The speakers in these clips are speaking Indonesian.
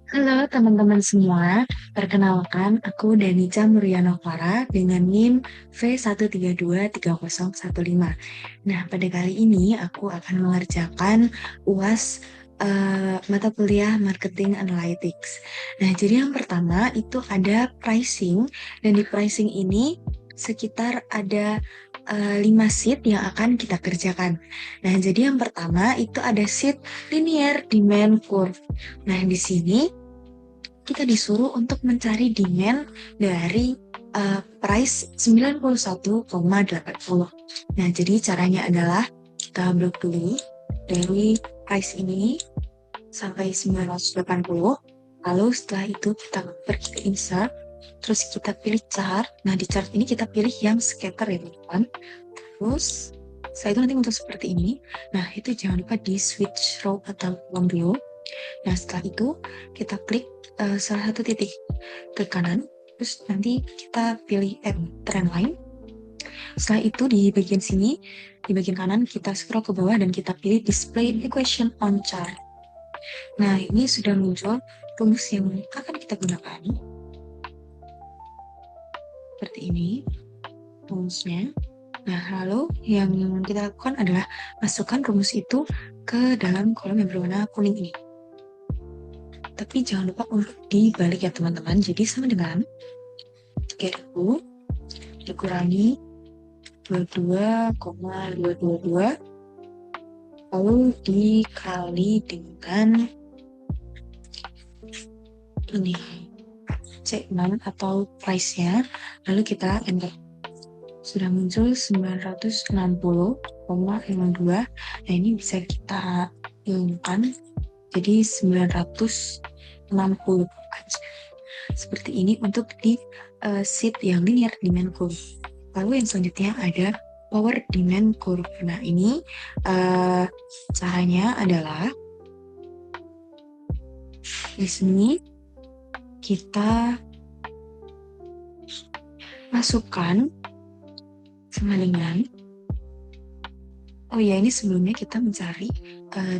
Halo teman-teman semua, perkenalkan aku Danica Muryanovara dengan NIM V1323015. Nah, pada kali ini aku akan mengerjakan UAS mata kuliah Marketing Analytics. Nah, jadi yang pertama itu ada pricing, dan di pricing ini sekitar ada 5 sheet yang akan kita kerjakan. Nah, jadi yang pertama itu ada sheet linear demand curve. Nah, di sini kita disuruh untuk mencari demand dari price 91,80. Nah, jadi caranya adalah kita blok dulu dari price ini sampai 980. Lalu setelah itu kita pergi ke insert, terus kita pilih chart. Nah, di chart ini kita pilih yang scatter ya, teman-teman. Terus setelah itu nanti muncul seperti ini. Nah, itu jangan lupa di switch row atau column dulu. Nah, setelah itu kita klik salah satu titik ke kanan, terus nanti kita pilih add trend line. Setelah itu di bagian sini, di bagian kanan kita scroll ke bawah dan kita pilih display equation on chart. Nah, ini sudah muncul rumus yang akan kita gunakan. Seperti ini rumusnya. Nah, lalu yang kita lakukan adalah masukkan rumus itu ke dalam kolom yang berwarna kuning ini. Tapi jangan lupa untuk dibalik ya teman-teman. Jadi sama dengan 3000 dikurangi 22,222 lalu dikali dengan ini C6 atau price-nya, lalu kita enter. Sudah muncul 960,52. Nah, ini bisa kita hilangkan jadi 960 aja. Seperti ini untuk di sheet yang linear demand curve. Lalu yang selanjutnya ada power demand curve. Nah, ini caranya adalah di sini kita masukkan sama dengan, oh ya, ini sebelumnya kita mencari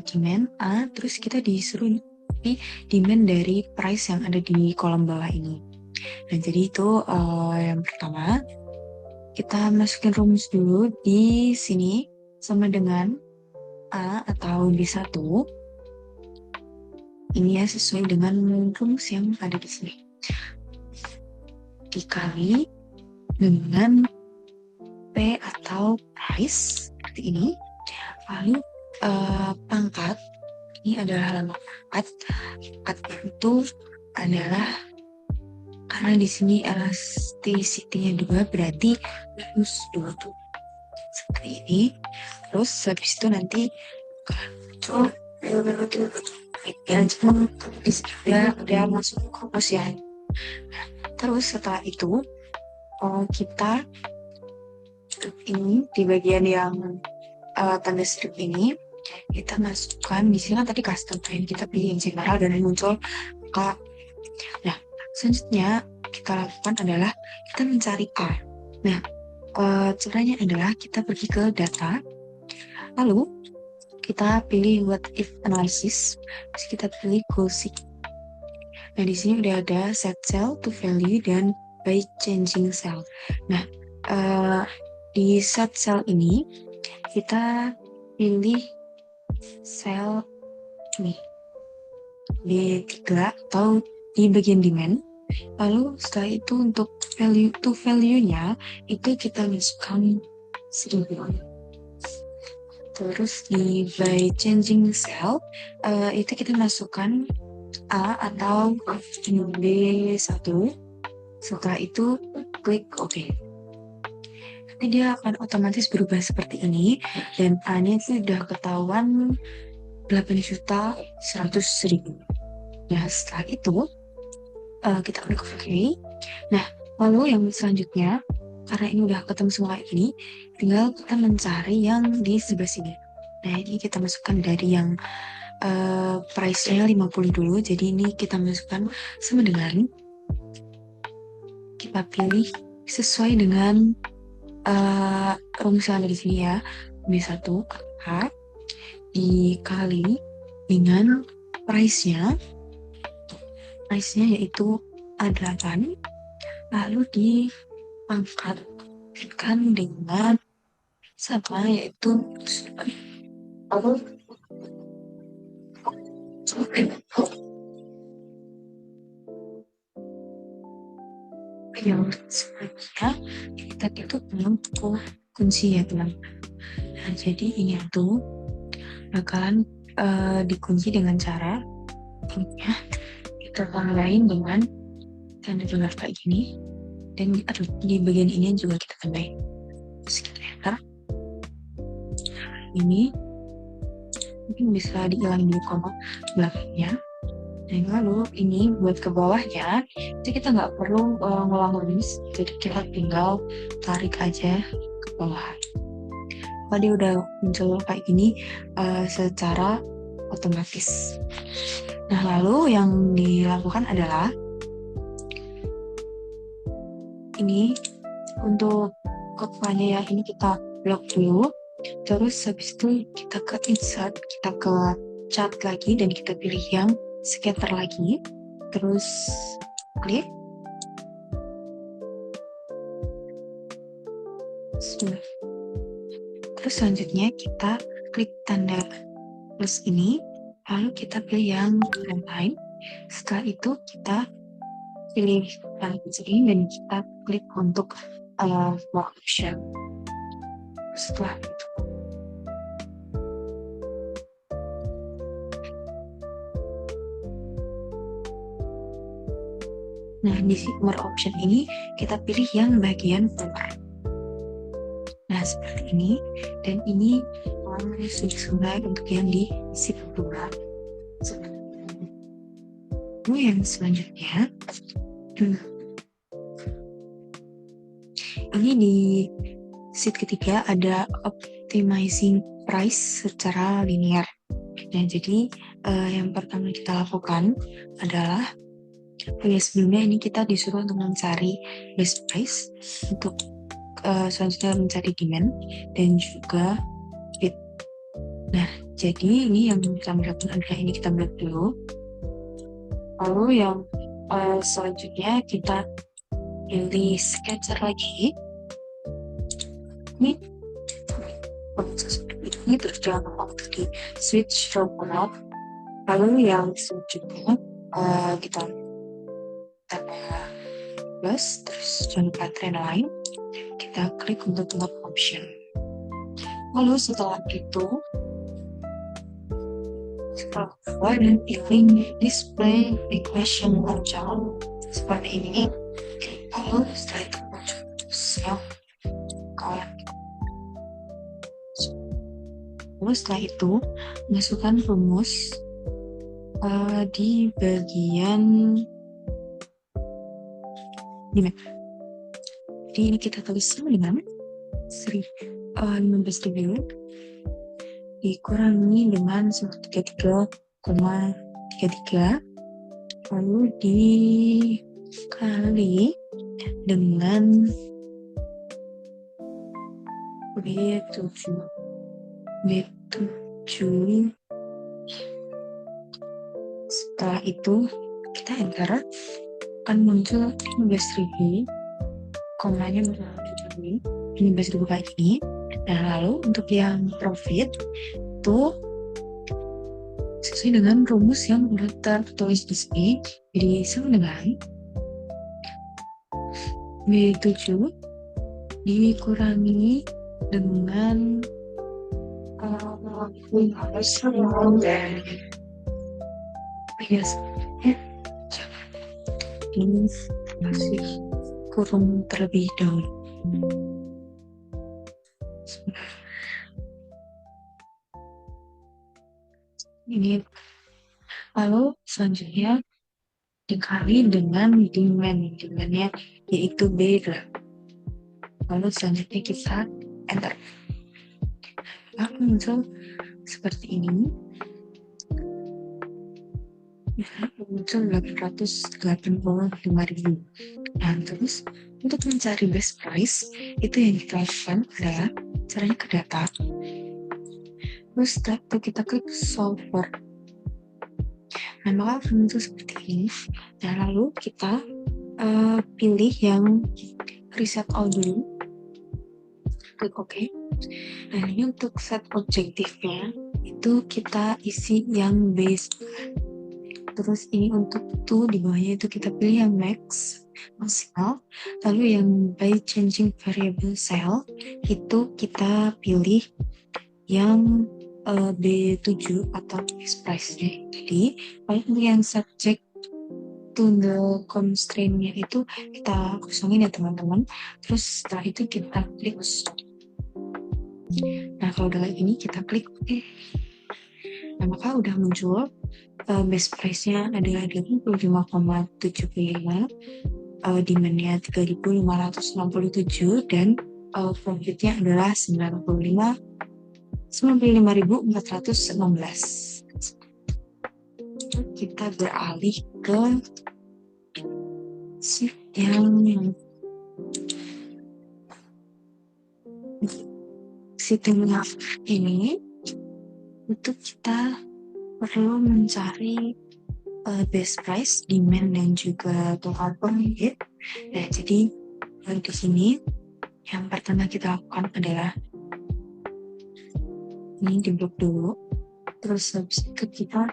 demand A, terus kita disuruh demand dari price yang ada di kolom bawah ini. Nah, jadi itu yang pertama, kita masukin rumus dulu di sini sama dengan A atau B1. Ini ya sesuai dengan rumus yang ada di sini. Dikali dengan P atau price seperti ini. Lalu pangkat, ini adalah halaman pangkat. Pangkat itu adalah karena di sini elasticity-nya 2, berarti minus 2 tuh. Seperti ini. Terus habis itu nanti udah masuk rumus ya. Terus setelah itu kita ini di bagian yang tanda strip ini kita masukkan di sini kan tadi custom line, kita pilih yang general dan muncul K. Nah, selanjutnya kita lakukan adalah kita mencari A. Nah, caranya adalah kita pergi ke data, lalu kita pilih what if analysis, terus kita pilih goal seek. Nah, di sini udah ada set cell to value dan by changing cell. Nah, di set cell ini kita pilih sel ini D3 atau di bagian demand. Lalu setelah itu untuk value to value-nya itu kita masukkan 1000. Terus di by changing cell itu kita masukkan A atau B1. Setelah itu klik OK. Nanti dia akan otomatis berubah seperti ini dan A-nya itu udah ketahuan 8.100.000. Nah, setelah itu kita klik OK. Nah, lalu yang selanjutnya, karena ini udah ketemu semua ini, tinggal kita mencari yang di sebelah sini. Nah, ini kita masukkan dari yang price-nya 50 dulu. Jadi ini kita masukkan sama dengan, kita pilih sesuai dengan rumus yang ada di sini ya. B1 H dikali dengan price-nya price-nya yaitu A8, lalu dipangkatkan dengan sama yaitu yang selanjutnya kita tutup dengan kunci ya teman. Nah, jadi ini tuh bakalan dikunci dengan cara ya, kita tambahin dengan tanda dolar kayak gini, dan di bagian ini juga kita tambahin. Terus kita enter. Ini mungkin bisa dihilangin dulu koma belakangnya. Dan lalu ini buat ke bawahnya, itu kita nggak perlu ngulang list, jadi kita tinggal tarik aja ke bawah. Kalau dia udah muncul kayak gini secara otomatis. Nah, lalu yang dilakukan adalah ini untuk kodenya ya, ini kita blok dulu. Terus habis itu kita ke insert, kita ke chat lagi dan kita pilih yang scatter lagi. Terus klik. Terus selanjutnya kita klik tanda plus ini, lalu kita pilih yang lain. Setelah itu kita pilih yang ini dan kita klik untuk workshop. Setelah itu di more option ini kita pilih yang bagian luar. Nah, seperti ini, dan ini sungai untuk yang di sisi kedua. Ini yang selanjutnya, ini di sheet ketiga ada optimizing price secara linear. Nah, jadi yang pertama kita lakukan adalah sebelumnya ini kita disuruh untuk mencari best price, untuk selanjutnya mencari demand dan juga bid. Nah, jadi ini yang kami lakukan adalah ini kita buat dulu. Lalu yang selanjutnya kita pilih sketcher lagi. Ini terus jangan lupa untuk di switch row on. Lalu yang selanjutnya kita plus, terus jangan lupa trend line, kita klik untuk lock option. Lalu setelah itu dan pilih display equation muncul seperti ini. Lalu setelah itu muncul sel kolom. Lalu setelah itu masukkan rumus di bagian ini. Jadi ini kita tulis sama dengan 15.000 dikurangi dengan 133,33, lalu dikali dengan B7. Setelah itu kita enter, akan muncul 15.000, komanya muncul 15.000 kayak gini. Nah, lalu untuk yang profit itu sesuai dengan rumus yang udah tertulis di sini, jadi sama dengan B7 dikurangi dengan ini masih kurung terlebih dahulu. Ini lalu selanjutnya dikali dengan demandnya yaitu B8. Lalu selanjutnya kita enter. Lalu muncul seperti ini. Muncul 885.000. Nah, terus untuk mencari best price itu yang kita lakukan adalah caranya ke data. Terus setelah itu kita klik solver. Nah, maka akan muncul seperti ini. Nah, lalu kita pilih yang reset all dulu, klik OK. Nah, ini untuk set objektifnya itu kita isi yang base. Terus ini untuk itu di bawahnya itu kita pilih yang maksimal. Lalu yang by changing variable cell itu kita pilih yang B7 atau fixed price-nya. Jadi untuk yang subject to the constraint-nya itu kita kosongin ya teman-teman. Terus setelah itu kita klik stop. Nah, kalau udah kayak gini kita klik OK. Nah, maka udah muncul base price-nya adalah 25,75, demand-nya 3.567 dan profit-nya adalah 95.416. Kita beralih ke sheet yang ini. Untuk kita perlu mencari base price, demand, dan juga total profit. Nah, jadi di sini yang pertama kita lakukan adalah ini di blok dulu. Terus habis itu kita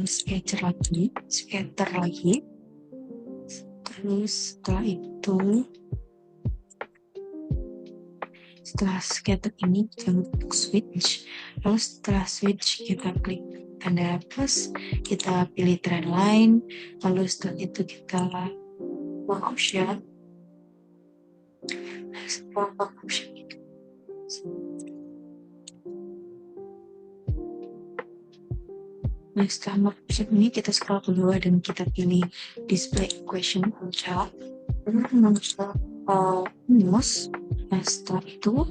scatter lagi. Terus setelah scatter ini kita untuk switch. Lalu setelah switch kita klik tanda plus, kita pilih trend line. Lalu setelah itu kita buang option. Setelah buang option itu setelah option ini kita scroll ke bawah dan kita pilih display equation on chart. Lalu kita mouse. Nah, setelah itu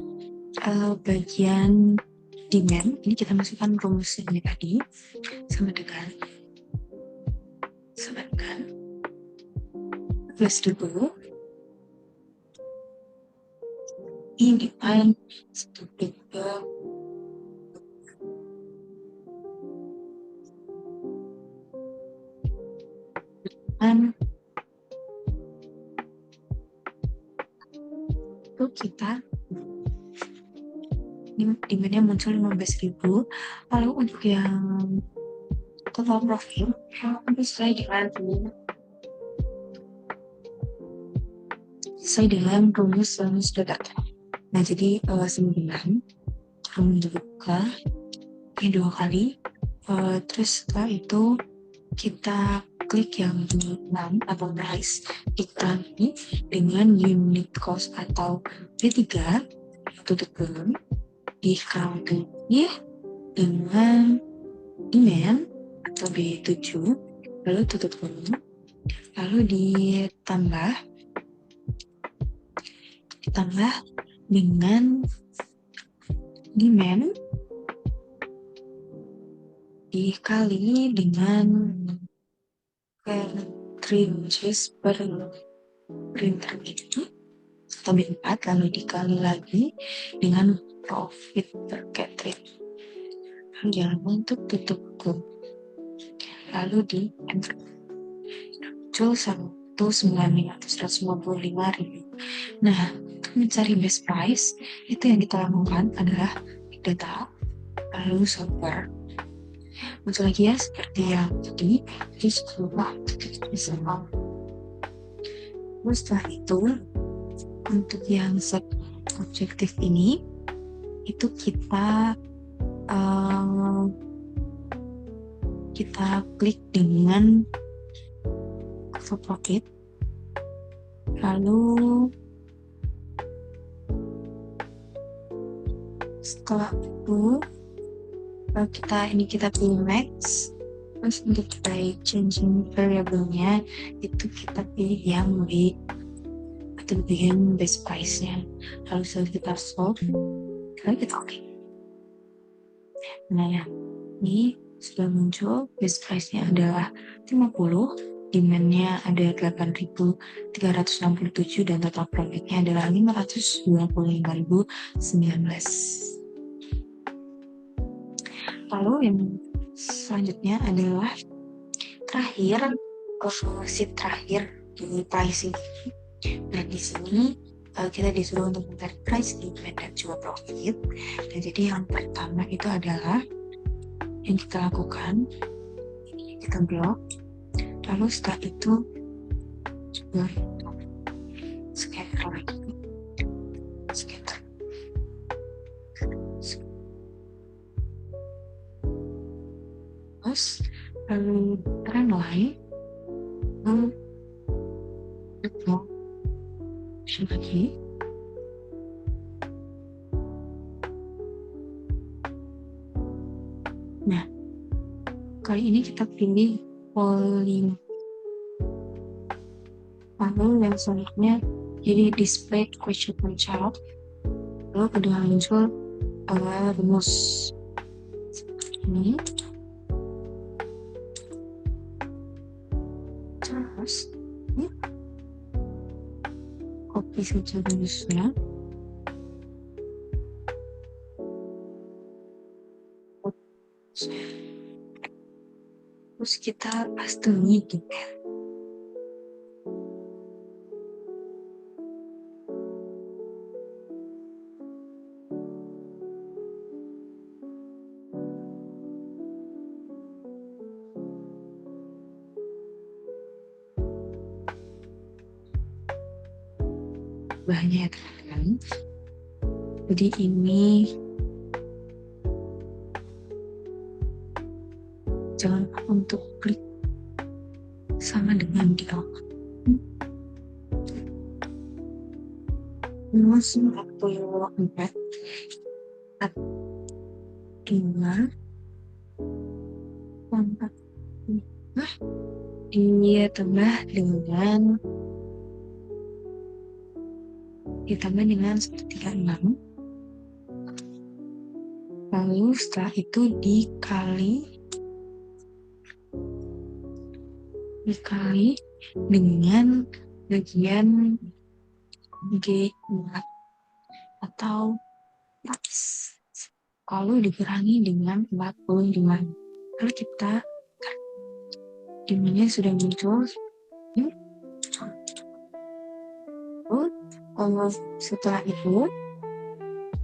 bagian demand ini kita masukkan rumus ini tadi sama dengan plus dulu ini depan seperti itu kita demand-nya muncul 15.000. Lalu untuk yang total profit sesuai dengan rumus yang sudah data. Nah, jadi 9 dibuka ini 2 kali. Terus setelah itu kita klik yang 6 atau price, kita ini dengan unit cost atau B3 tutup dulu, di counter dengan demand atau B7, lalu tutup dulu, lalu ditambah dengan demand dikali dengan cartridges per printer itu atau B4, lalu dikali lagi dengan profit per cartridge. Jangan lupa untuk tutup ke, lalu di enter. Muncul 1.955.000. Nah, untuk mencari best price itu yang kita lakukan adalah big data lalu software. Muncul lagi ya seperti yang tadi, jadi setelah setelah itu untuk yang set objektif ini itu kita klik dengan profit, lalu setelah itu kita pilih max. Terus untuk by changing variable-nya itu kita pilih yang B atau bagian base price-nya, lalu setelah kita solve lalu kita OK. Nah ya, ini sudah muncul base price-nya adalah 50, demand-nya ada 8.367 dan total profit-nya adalah 525.019. Lalu yang selanjutnya adalah terakhir, sheet terakhir di pricing. Dan di sini kita disuruh untuk mencari price, demand, dan juga profit. Dan jadi yang pertama itu adalah yang kita lakukan, ini kita blok. Lalu setelah itu juga scatter lagi, scatter. Terus lalu trend line, lalu blok lagi. Nah, kali ini kita pilih volume. Lalu yang selanjutnya jadi display question chart. Lalu kedua muncul rumus ini. Terus ini copy saja rumusnya. Terus kita paste di email. Bahannya ya teman-teman. Jadi ini jangan lupa untuk klik sama dengan di awal. Rumus 44 2 4 dia tambah dengan 136. Lalu setelah itu dikali dengan bagian G4 atau 4, lalu dikurangi dengan 45. Lalu kita demandnya sudah muncul. Setelah itu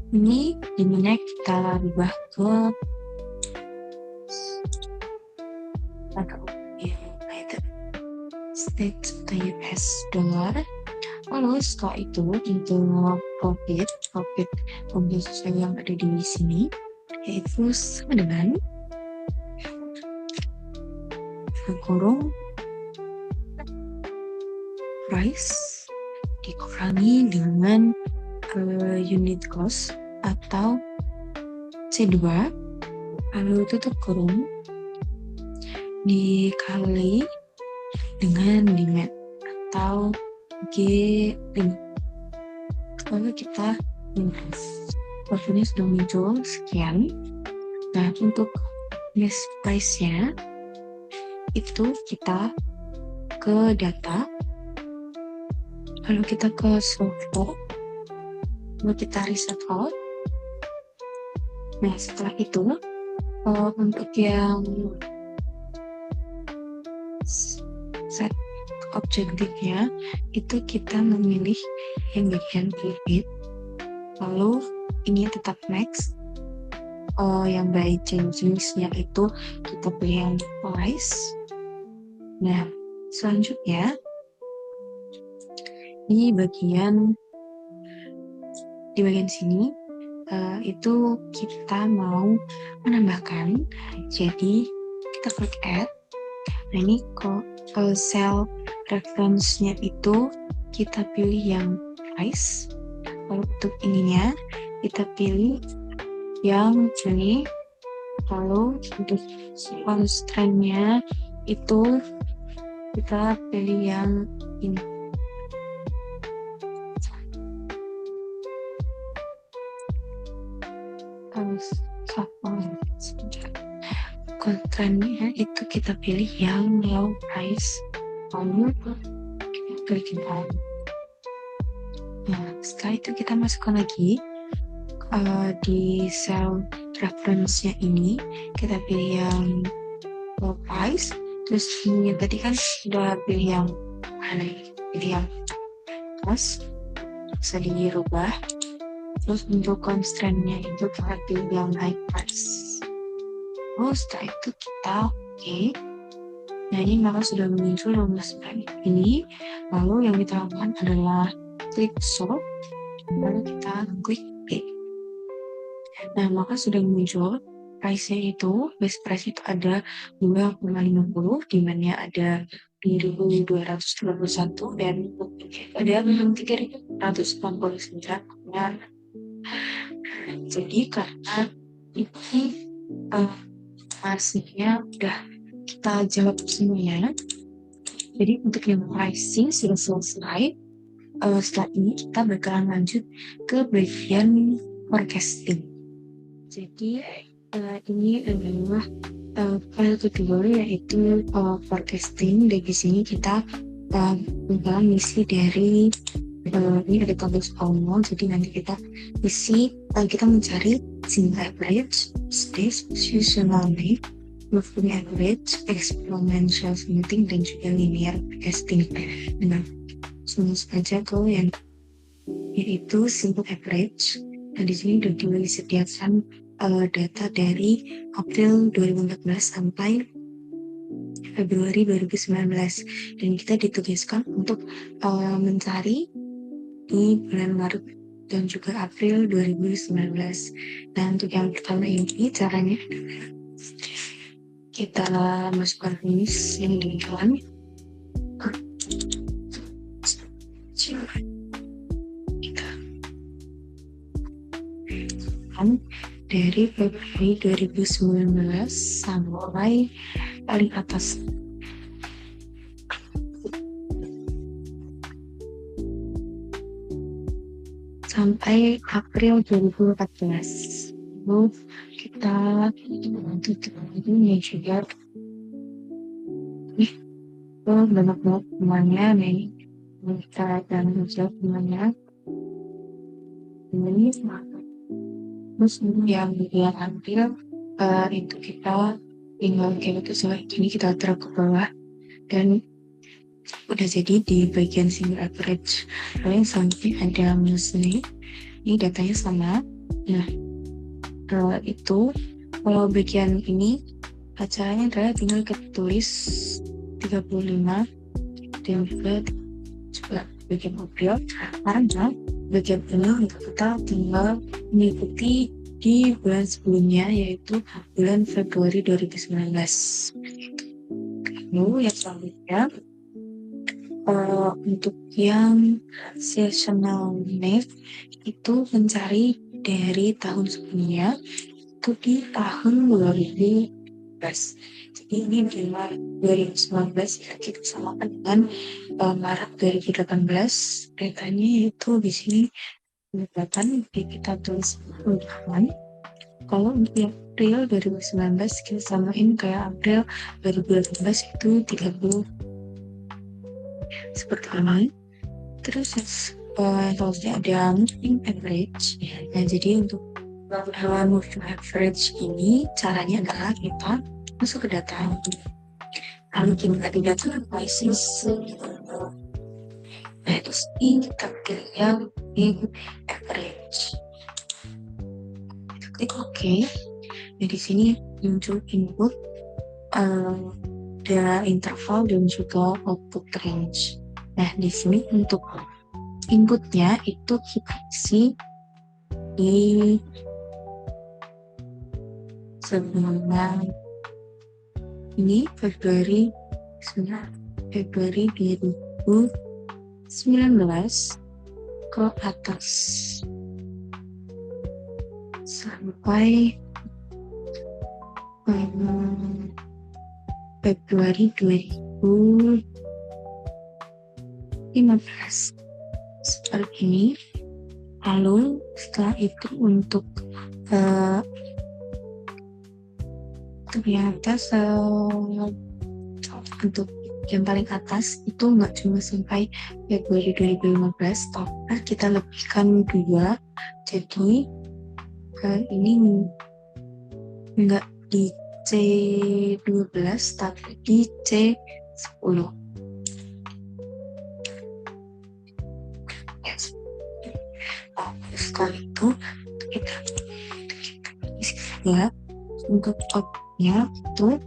ini demandnya kita rubah ke United States atau US dollar. Lalu setelah itu untuk profit yang ada di sini yaitu sama dengan kurung price dikurangi dengan unit cost atau C2, lalu tutup kurung dikali dengan demand atau G5. Lalu kita profitnya sudah muncul sekian. Nah, untuk list price-nya itu kita ke data, lalu kita ke software, lalu kita reset out. Nah, setelah itu untuk yang set objektifnya itu kita memilih yang bagian profit, lalu ini tetap next. Yang by jenisnya itu kita pilih yang price. Nah, selanjutnya di bagian sini itu kita mau menambahkan, jadi kita klik add. Nah, ini cell reference-nya itu kita pilih yang price. Lalu untuk ininya kita pilih yang ini. Lalu untuk constraint-nya itu kita pilih yang ini. Constraint-nya itu kita pilih yang low price. Lalu klik on. Nah, setelah itu kita masukkan lagi di cell reference-nya ini kita pilih yang price, terus ini tadi kan udah pilih yang mana, pilih yang atas, bisa dirubah. Terus untuk constraint-nya itu kita pilih yang high price. Terus setelah itu kita oke. Nah ini maka sudah muncul rumus ini. Lalu yang kita lakukan adalah klik solve, lalu kita klik OK. Nah maka sudah muncul price-nya itu, base price itu ada 2,50, demand-nya ada 2.231 dan ada 3.189. Jadi karena ini masihnya udah kita jawab semuanya, jadi untuk yang pricing sudah selesai. Setelah ini kita bakalan lanjut ke bagian forecasting. Jadi ini adalah file kedua, yaitu forecasting. Dari sini kita bakalan isi dari ini ada tabel awal, jadi nanti kita isi, kita mencari single average, stage, seasonal rate, moving average, exponential smoothing, dan juga linear forecasting. Nah, langsung saja ke yang yaitu simple average. Nah, di sini sudah disediakan data dari April 2014 sampai Februari 2019, dan kita ditugaskan untuk mencari di bulan Maret dan juga April 2019. Dan untuk yang pertama ini caranya kita masukkan rumus yang demikian. Kita dari Februari 2019 sampai paling atas sampai April 2014. Lalu kita tutup ini juga banyak banget temannya nih, kita dan usia temannya ini. Terus yang bagian April itu kita tinggal kayak itu setelah ini kita taruh ke bawah dan udah jadi di bagian single average. Lalu yang selanjutnya ada minus ini datanya sama. Nah itu kalau bagian ini caranya adalah tinggal ketulis 35 dan juga bagian April, karena bagian ini kita tinggal mengikuti di bulan sebelumnya, yaitu bulan Februari 2019. Lalu yang selanjutnya untuk yang seasonal net itu mencari dari tahun sebelumnya, itu di tahun 2019. Jadi ini di Maret 2019 ya, kita samakan dengan Maret 2018. Datanya itu di sini pendapatan kita tulis pendapatan. Kalau untuk yang April 2019 kita samain kayak April 2018 itu 30 seperti ini. Terus selanjutnya ada moving average. Nah jadi untuk moving average ini caranya adalah kita masuk ke data ini, lalu kita di data analysis. Nah terus ini kita pilih yang moving average, kita klik OK. Nah di sini muncul input, ada interval dan juga output range. Nah di sini untuk inputnya itu kita isi di sebelumnya ini Februari 2019 ke atas sampai Februari 2015 seperti ini. Lalu setelah itu untuk ternyata untuk yang paling atas itu nggak cuma sampai Februari 2015, tapi kita lebihkan 2, jadi ini nggak di C12 tapi di C10. Yes. Nah, setelah itu kita isi ya untuk outputnya itu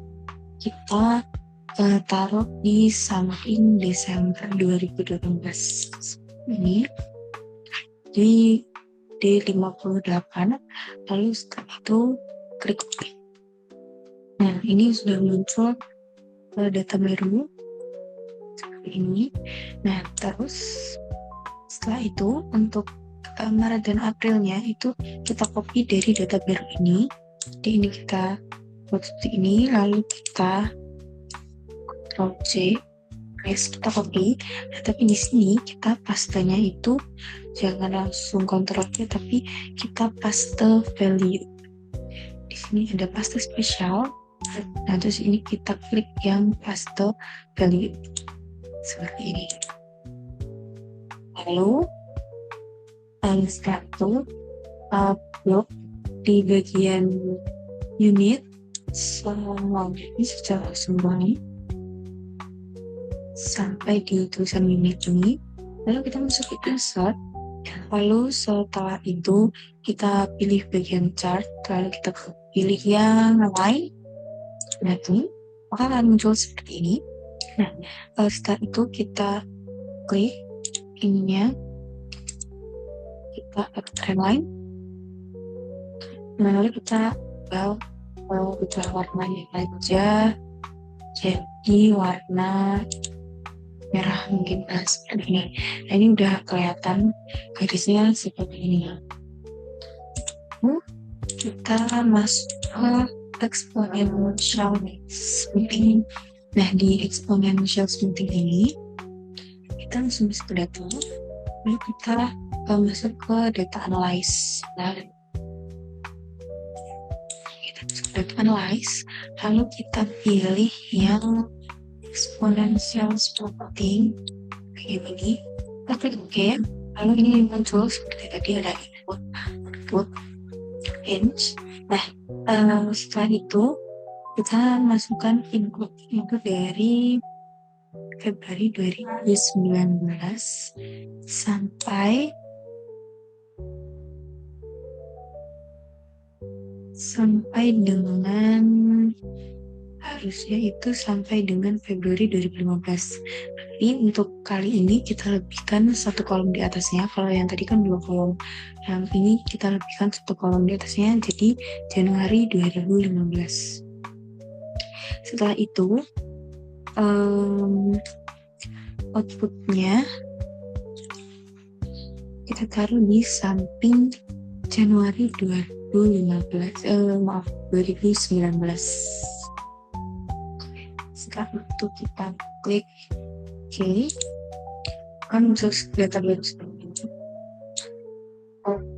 kita taruh di samping Desember 2018 ini di D58, lalu setelah itu klik OK. Nah, ini sudah muncul data baru seperti ini. Nah, terus setelah itu untuk Maret dan Aprilnya itu kita copy dari data baru ini. Jadi ini kita buat seperti ini, lalu kita Ctrl C, kita copy. Nah, tapi di sini kita pastanya itu jangan langsung Ctrl C, tapi kita paste value. Di sini ada paste spesial. Nah, terus ini kita klik yang paste value seperti ini. Lalu setelah itu upload di bagian unit secara semuanya sampai di tulisan unit ini. Lalu kita masuk ke insert. Lalu setelah itu kita pilih bagian chart, lalu kita pilih yang line. Nah, ini maka akan muncul seperti ini. Nah, setelah itu kita klik ininya, kita add trendline. Nah, lalu kita ubah warnanya aja jadi warna merah mungkin, seperti ini. Nah, ini udah kelihatan garisnya seperti ini. Kita masuk ke exponential smoothing. Nah, di exponential smoothing ini kita langsung bisa ke data, lalu kita masuk ke data analyze. Nah, kita masuk ke data analyze, lalu kita pilih yang exponential smoothing kayak gini. Kita klik OK, lalu ini muncul seperti tadi ada output range. Nah, setelah itu kita masukkan input itu dari Februari 2019 sampai dengan harusnya itu sampai dengan Februari 2015. Tapi untuk kali ini kita lebihkan satu kolom di atasnya. Kalau yang tadi kan 2 kolom, yang ini kita lebihkan satu kolom di atasnya jadi Januari 2015. Setelah itu outputnya kita taruh di samping Januari 2019. Setelah itu kita klik OK, kan muncul data baru seperti ini.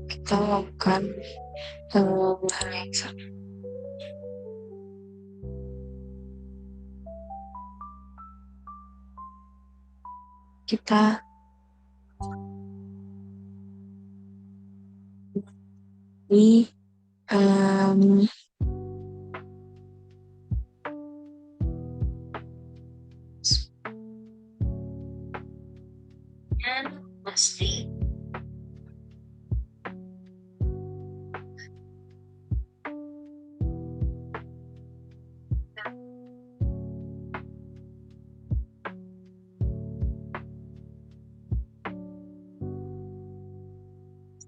Kita lakukan hal yang sama. Kita di pasti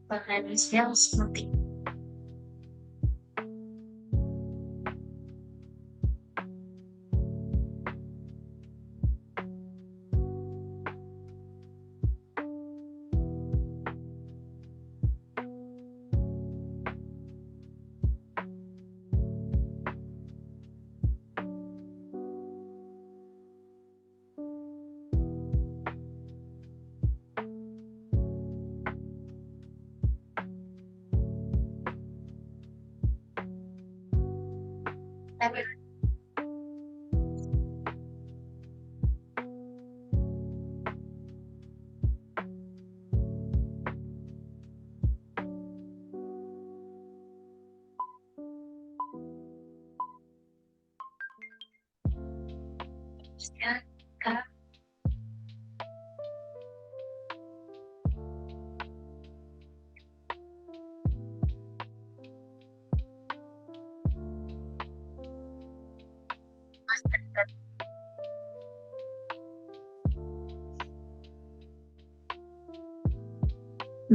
potensial seperti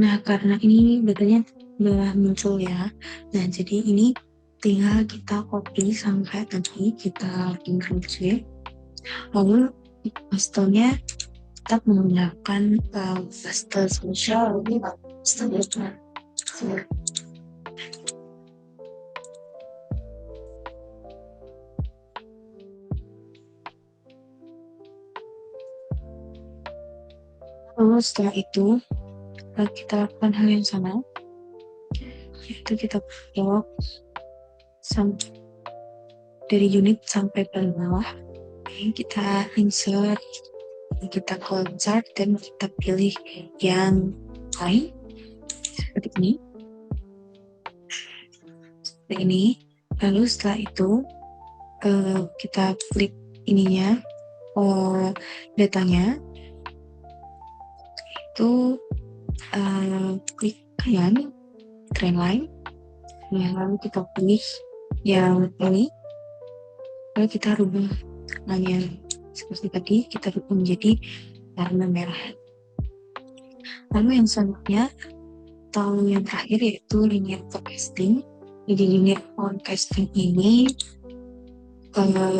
Nah, karena ini datanya udah muncul ya. Nah, jadi ini tinggal kita copy sampai tadi kita Ctrl C. Lalu paste-nya kita menggunakan paste spesial. Lalu setelah itu kita lakukan hal yang sama, yaitu kita blok dari unit sampai paling bawah. Kita insert, kita clone chart, dan kita pilih yang lain seperti ini. Lalu setelah itu kita klik ininya, datanya itu klik kanan trend line. Nah, lalu kita pilih yang ini, lalu kita rubah warnanya seperti tadi, kita rubah menjadi warna merah. Lalu yang selanjutnya atau yang terakhir yaitu linear forecasting. Jadi linear forecasting ini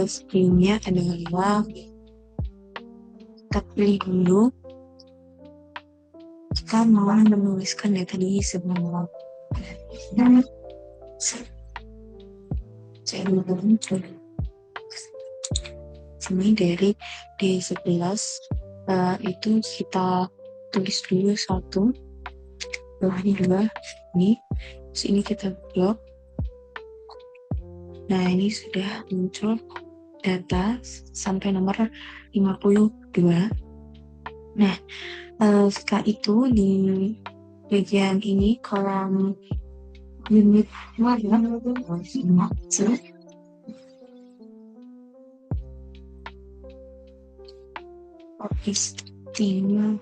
sebelumnya adalah kita pilih dulu, kita mau menuliskan data di sebelah sini dari D11 itu kita tulis dulu 1, bawahnya 2 ini, terus ini kita blok. Nah, ini sudah muncul data sampai nomor 52. Nah, setelah itu di bagian ini kolom unit warna forecasting linear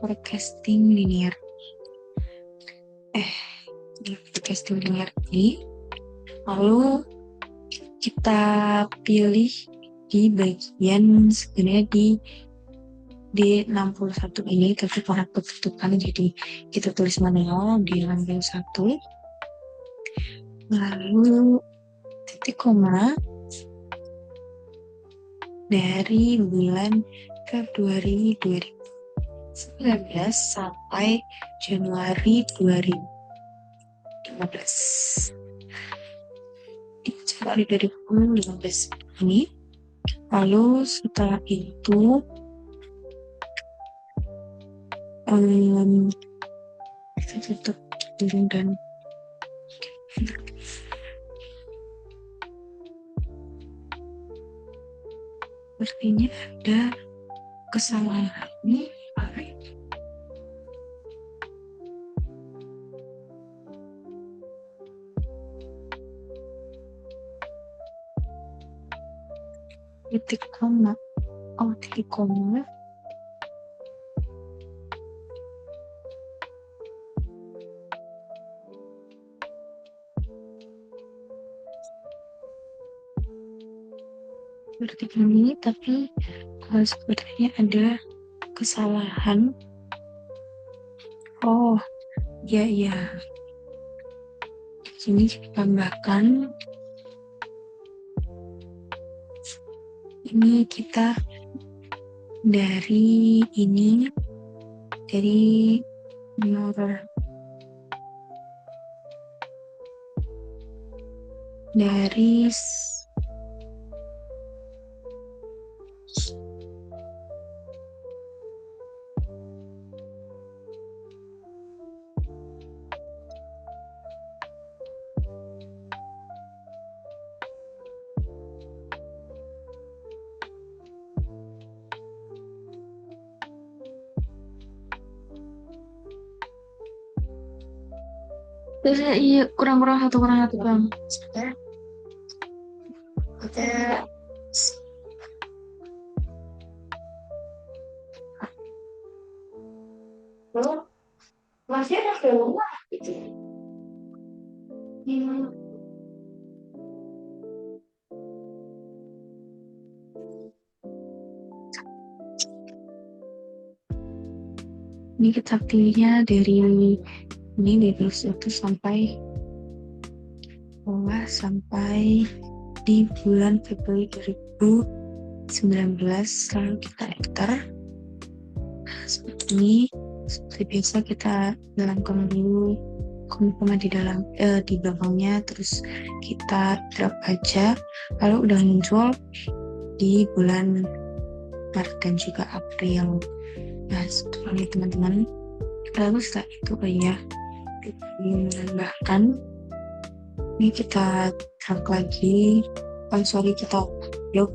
forecasting linear ini, lalu kita pilih di bagian sebenarnya di D61 ini, tapi karena ketutupan jadi kita tulis manual di lampiran 1, lalu titik koma dari bulan Februari 2019 sampai Januari 2015. Januari 2015 ini. Lalu setelah itu kita tutup dulu, dan sepertinya ada kesalahan ini. Titik koma seperti ini, tapi sepertinya ada kesalahan. Oh ya, sini tambahkan ini, kita dari nomor dari kurang satu bang. Sebentar. Kita gitu. Hmm. Ini kita pilihnya dari ini dari 1 sampai bawah sampai di bulan Februari 2019, lalu kita enter. Seperti ini, seperti biasa kita dalamkan dulu komen-komen di belakangnya, terus kita drag aja, lalu udah muncul di bulan Maret dan juga April. Nah, seperti ini teman-teman. Lalu setelah itu menambahkan, ini kita drag lagi, kita yuk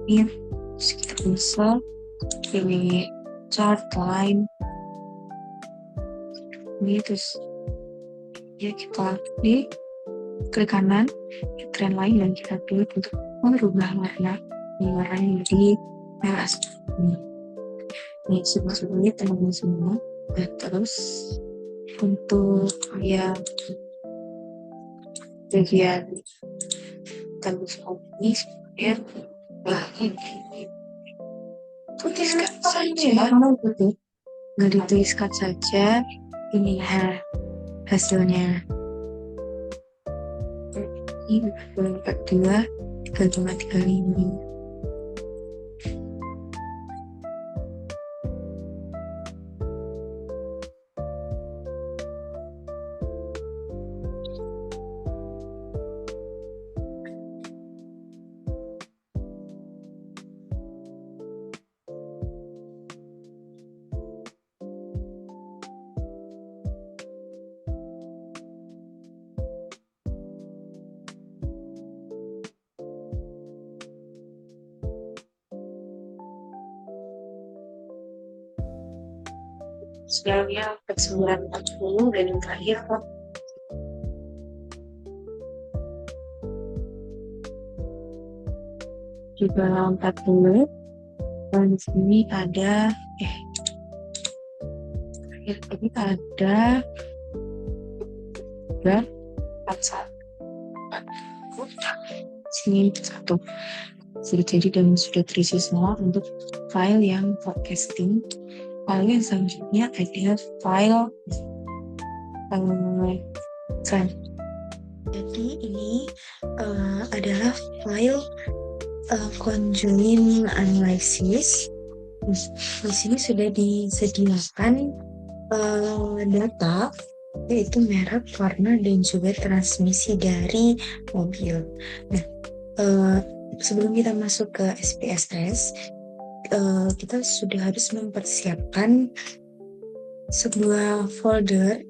ini, terus kita bisa pilih chart line ini, terus ya kita di klik kanan trend line dan kita pilih untuk merubah warna menjadi merah. Ini sebetulnya teman-teman semua. Nah, terus untuk bagian tembus ini ya tuliskan saja, nggak dituliskan saja ini ya hasilnya. Ini 42 3,35. Sebenarnya 940 dan yang terakhir juga 40, dan di sini ada ini ada 41 sini 1. Jadi dan sudah terisi semua untuk file yang forecasting. Lalu yang selanjutnya ada file trend. Jadi ini adalah file conjoint analysis. Di sini sudah disediakan data, yaitu merek, warna, dan juga transmisi dari mobil. Nah, sebelum kita masuk ke SPSS, kita sudah harus mempersiapkan sebuah folder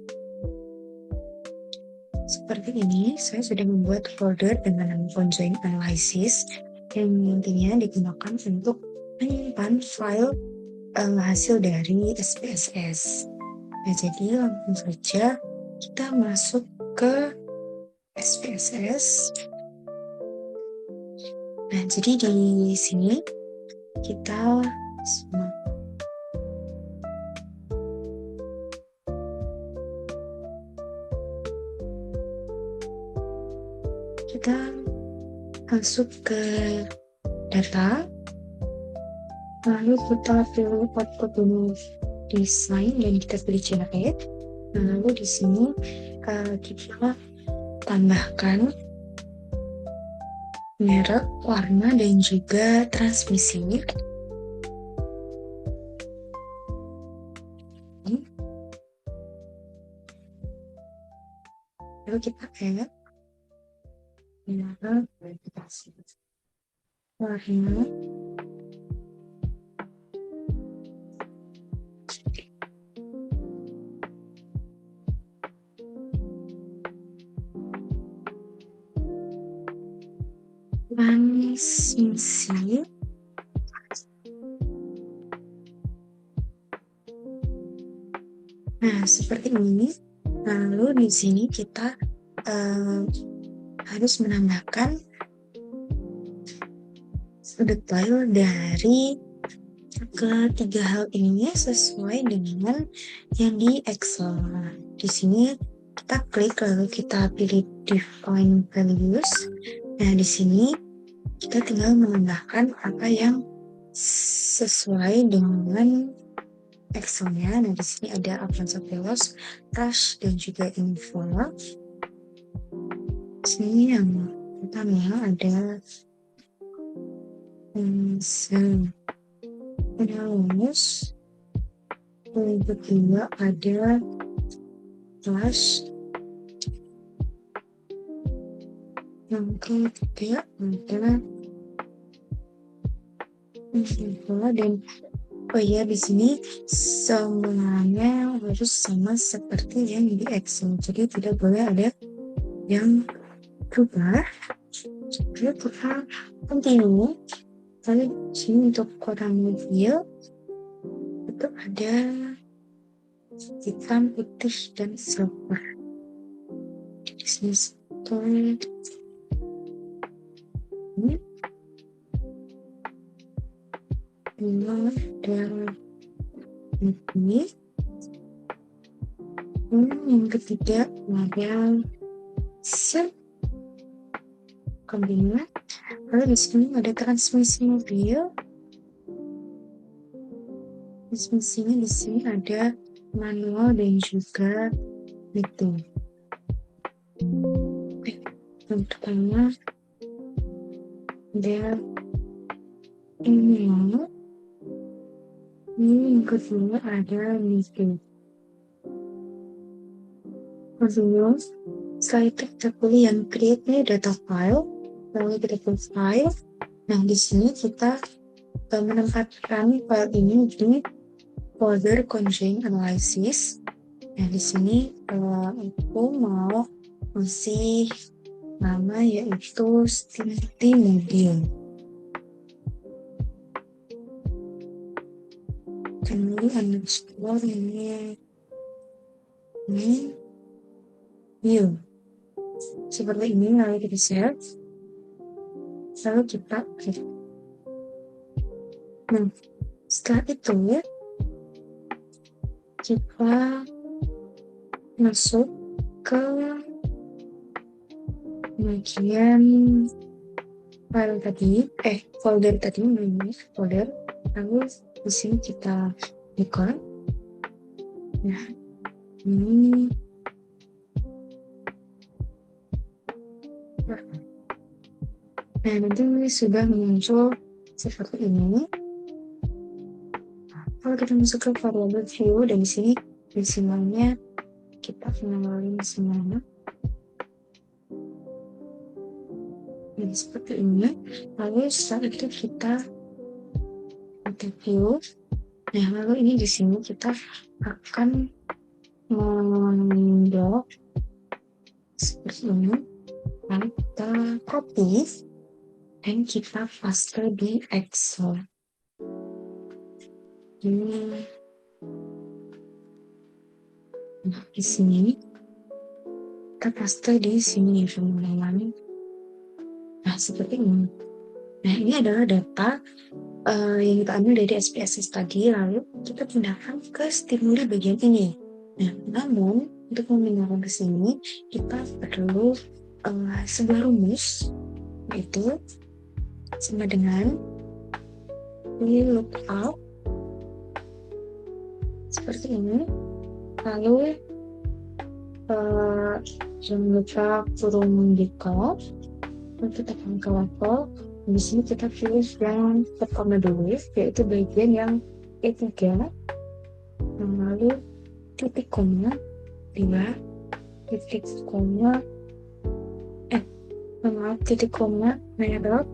seperti ini. Saya sudah membuat folder dengan nama conjoint analysis yang nantinya digunakan untuk menyimpan file hasil dari SPSS. Nah, jadi langsung saja kita masuk ke SPSS. Nah, jadi di sini kita masuk ke data, lalu kita pilih portfolio design dan kita pilih generate. Lalu di sini kita tambahkan merek, warna, dan juga transmisi. Lalu kita add merek, warna, transmisi. Nah, seperti ini. Lalu di sini kita harus menambahkan detail dari ketiga hal ini sesuai dengan yang di Excel. Di sini kita klik lalu kita pilih define values. Nah, di sini kita tinggal menambahkan apa yang sesuai dengan Excelnya. Nah, di sini ada advance velos, rush, dan juga info. Di sini yang pertama ada lulus, yang kedua ada rush, yang ketiga ada info, dan oh ya, di sini semuanya harus sama seperti yang di Excel, jadi tidak boleh ada yang berubah. Jadi kita continue. Lalu di sini untuk koran mobil itu ada hitam, putih, dan silver. Di sini store ini ada ini. Yang ketiga ada set kombinasi. Lalu di sini ada transmisi mobil. Transmisinya di sini ada manual dan juga itu. Yang pertama ada ini. Yang kedua ada meeting. Lalu setelah itu kita pilih yang create data file, lalu kita pilih file. Nah, di sini kita menempatkan file ini di folder constraint analysis. Nah, di sini aku mau ngasih nama yaitu Stinty Mobil. Kemudian underscore ini view. Seperti ini, lalu kita save. Lalu kita klik. Nah, setelah itu kita masuk ke bagian file tadi, folder tadi, folder. Lalu di sini kita buka. Nah, ini nah, nanti sudah muncul seperti ini. Kalau kita masuk ke variable view, dan di sini decimalnya kita kenalin semuanya. Jadi seperti ini. Lalu setelah itu kita view. Nah, lalu ini di sini kita akan mendownload seperti ini. Lalu kita copy dan kita paste di Excel. Ini. Nah, di sini kita paste di sini teman-teman. Nah, seperti ini. Nah, ini adalah data yang kita ambil dari SPSS tadi, lalu kita pindahkan ke stimuli bagian ini. Nah, namun untuk memindahkan ke sini kita perlu sebuah rumus, yaitu sama dengan lookup seperti ini. Lalu jangan lupa kurung decal. Lalu kita akan ke level. Di sini kita pilih yang pertama dulu, yaitu bagian yang E3. Lalu titik koma 2, titik koma titik koma merah,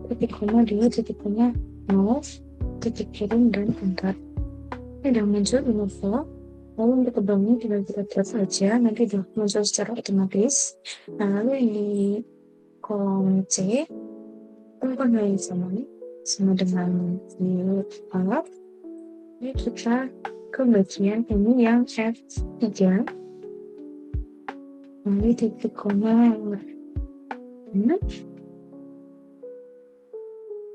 titik koma 2, titik koma 0, titik kirim, dan enter. Ini sudah muncul info. Lalu untuk kebangnya tinggal kita buat saja, nanti sudah muncul secara otomatis. Nah, lalu ini kolom C, komponen sama dengan alat. Ini kita ke bagian ini yang F3. Lalu titik koma 6.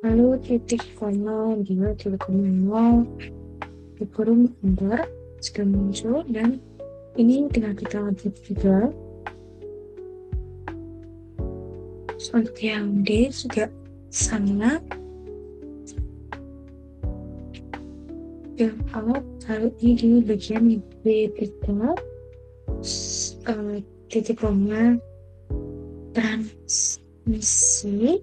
lalu titik koma 2, titik koma 0, di kurung enter sudah muncul, dan ini tinggal kita lanjut juga. Untuk yang D juga sama. Yang awal taruh ini di bagian B kita, titik koma transmisi,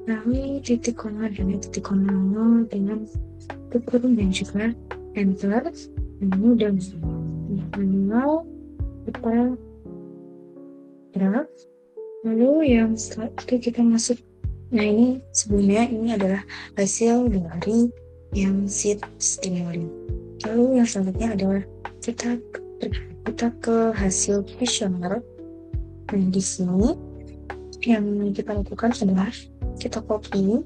lalu titik koma dan titik koma 0 dengan kurung dan juga enter. Ini udah manual, kita draft. Lalu yang setelah itu kita masuk. Nah, ini sebelumnya ini adalah hasil dari yang seed stimuli. Lalu yang selanjutnya adalah kita ke hasil kuesioner. Nah, di sini yang kita lakukan adalah kita copy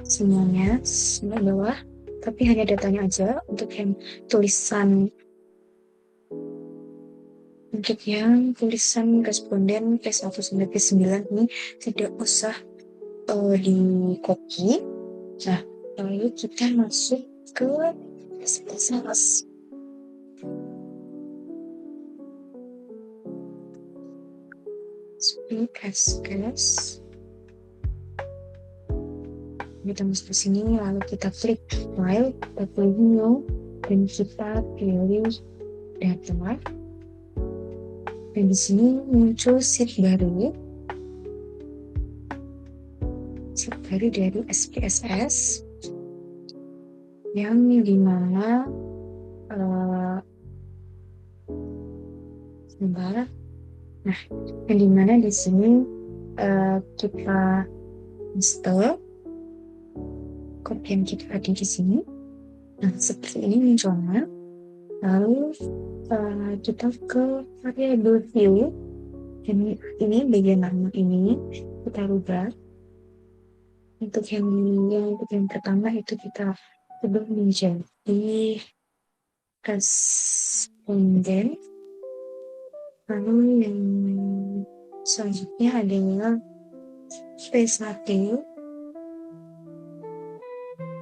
semuanya semua bawah, tapi hanya datanya aja. Untuk yang tulisan responden P1 sampai P9 ini tidak usah di copy. Nah, lalu kita masuk ke SPSS. Kita masuk ke sini, lalu kita klik file, kita pilih new, dan kita pilih data. Dan di sini muncul sheet baru dari SPSS yang dimana yang dimana di sini kita install code yang kita ada di sini. Nah, seperti ini munculnya. Lalu kita ke variable view, dan ini bagian nama ini kita rubah. Untuk yang pertama itu kita ubah menjadi responden. Lalu yang selanjutnya adalah P1,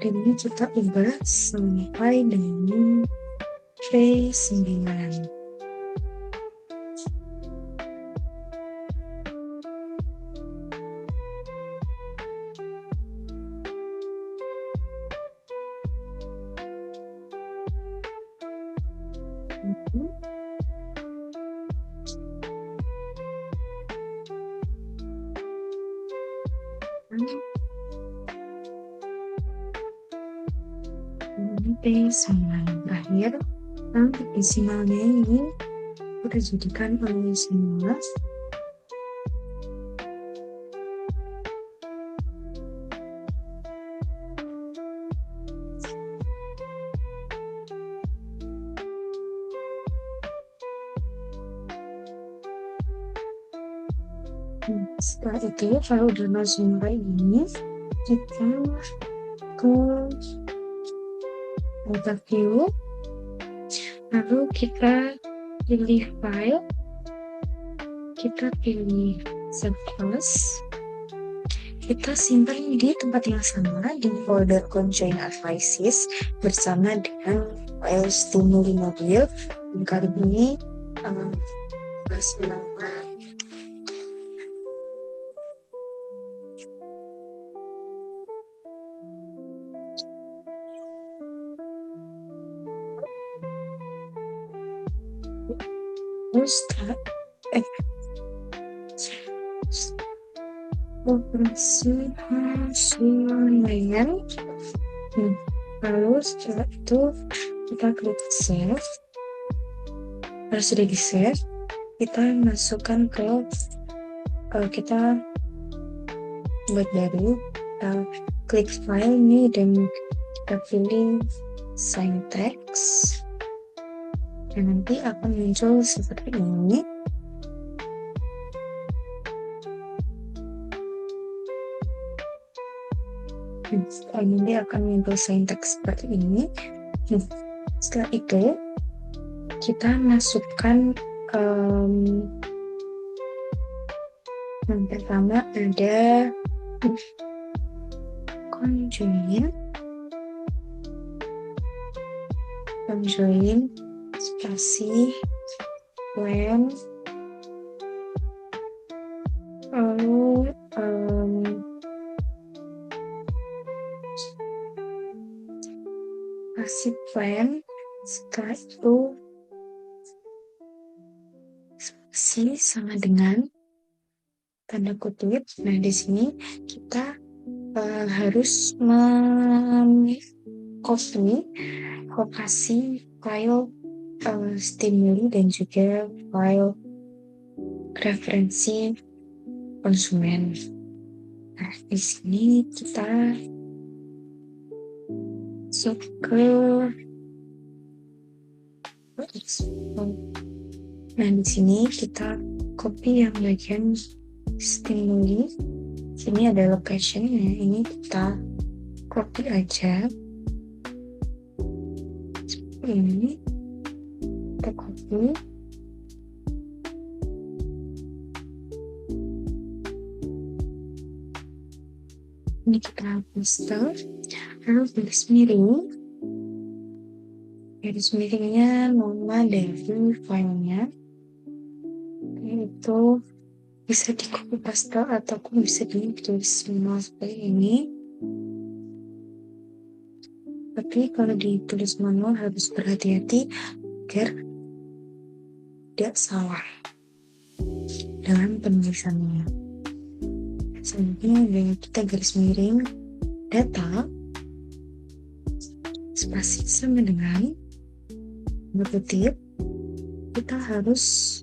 dan ini kita ubah sampai dengan P9. P9 terakhir. Untuk desimalnya ini kita jadikan oleh 19. Setelah itu, kalau udah langsung kayak gini, kita ke data view, lalu kita pilih file, kita pilih save as, kita simpan di tempat yang sama di folder conjoin analysis bersama dengan file stimuli mobil. Dan kali ini operasi hasilnya. Lalu setelah itu kita klik save. Kalau sudah di save, kita masukkan ke kita buat baru, kita klik file ini dan kita pilih syntax, dan nanti akan muncul seperti ini. Nanti akan muncul syntax seperti ini. Setelah itu kita masukkan Yang pertama ada conjoin spasi when, lalu spasi plan, setelah itu spasi sama dengan tanda kutip. Nah, di sini kita harus copy lokasi file stimuli dan juga file referensi konsumen. Nah, di sini kita masuk ke nah, di sini kita copy yang bagian stimuli. Sini ada location, ya, ini kita copy aja. Seperti ini. Kita copy. Ini kita paste. Lalu garis miring. Garis miringnya nama dari filenya. Itu bisa di copy paste ataupun bisa ditulis manual seperti ini. Tapi kalau ditulis manual harus berhati-hati agar tidak salah dalam penulisannya. Selanjutnya kita garis miring data spasi sama dengan kutip. Kita harus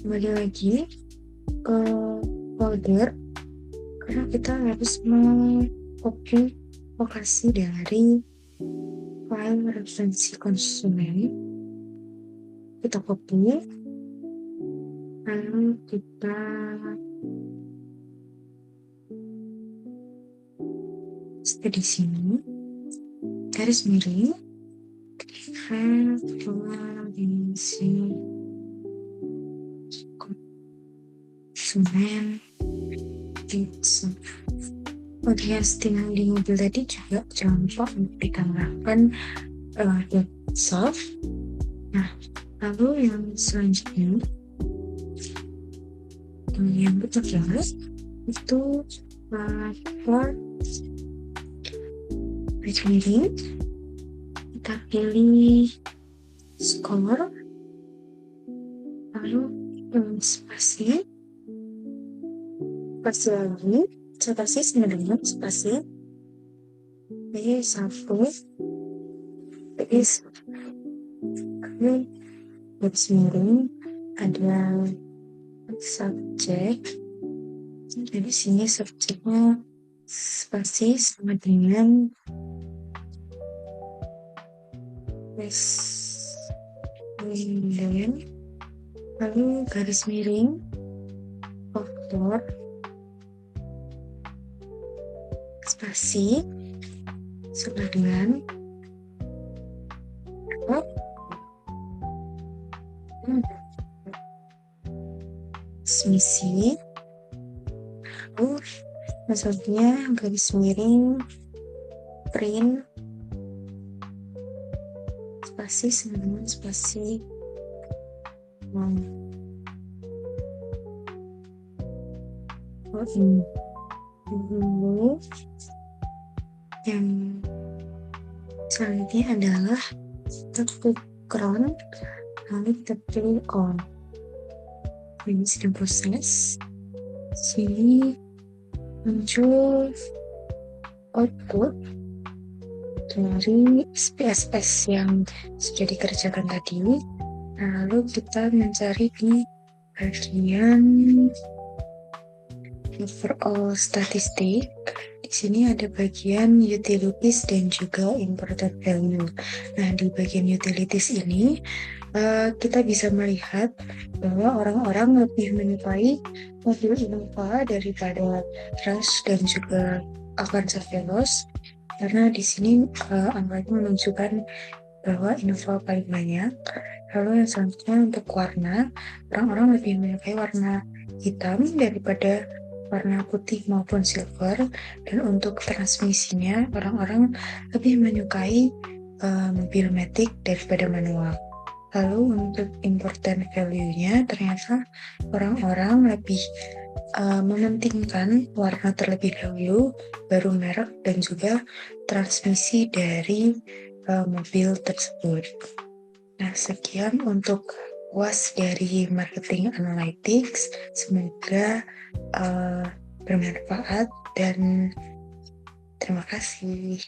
kembali lagi ke folder karena kita harus mengcopy lokasi dari file referensi konsumen. Kita copy, lalu kita paste di sini, garis miring referensi konsumen pizza. Kemudian settingan di mobil tadi juga jangan lupa untuk ditambahkan soft. Nah, lalu yang selanjutnya yang ketiga itu for garis miring, kita pilih score, lalu spasi lagi spasi sama dengan spasi B1 garis miring ada subjek. Jadi sini subjeknya spasi sama dengan presiden, lalu garis miring faktor spasi sama dengan transmisi, lalu maksudnya garis miring print spasi sama dengan spasi ini dulu. Yang selanjutnya adalah kita klik crown, lalu kita pilih on. Ini sedang proses. Sini muncul output dari SPSS yang sudah dikerjakan tadi. Lalu kita mencari di bagian overall statistik. Di sini ada bagian utilities dan juga imported value. Nah, di bagian utilities ini kita bisa melihat bahwa orang-orang lebih menyukai mobil Innova daripada Rush dan juga Avanza Veloz, karena di sini angkanya menunjukkan bahwa Innova paling banyak. Lalu yang selanjutnya untuk warna, orang-orang lebih menyukai warna hitam daripada warna putih maupun silver, dan untuk transmisinya orang-orang lebih menyukai mobil matic daripada manual. Lalu untuk important value-nya ternyata orang-orang lebih mementingkan warna terlebih dahulu, baru merek dan juga transmisi dari mobil tersebut. Nah, sekian untuk UAS dari Marketing Analytics. Semoga bermanfaat dan terima kasih.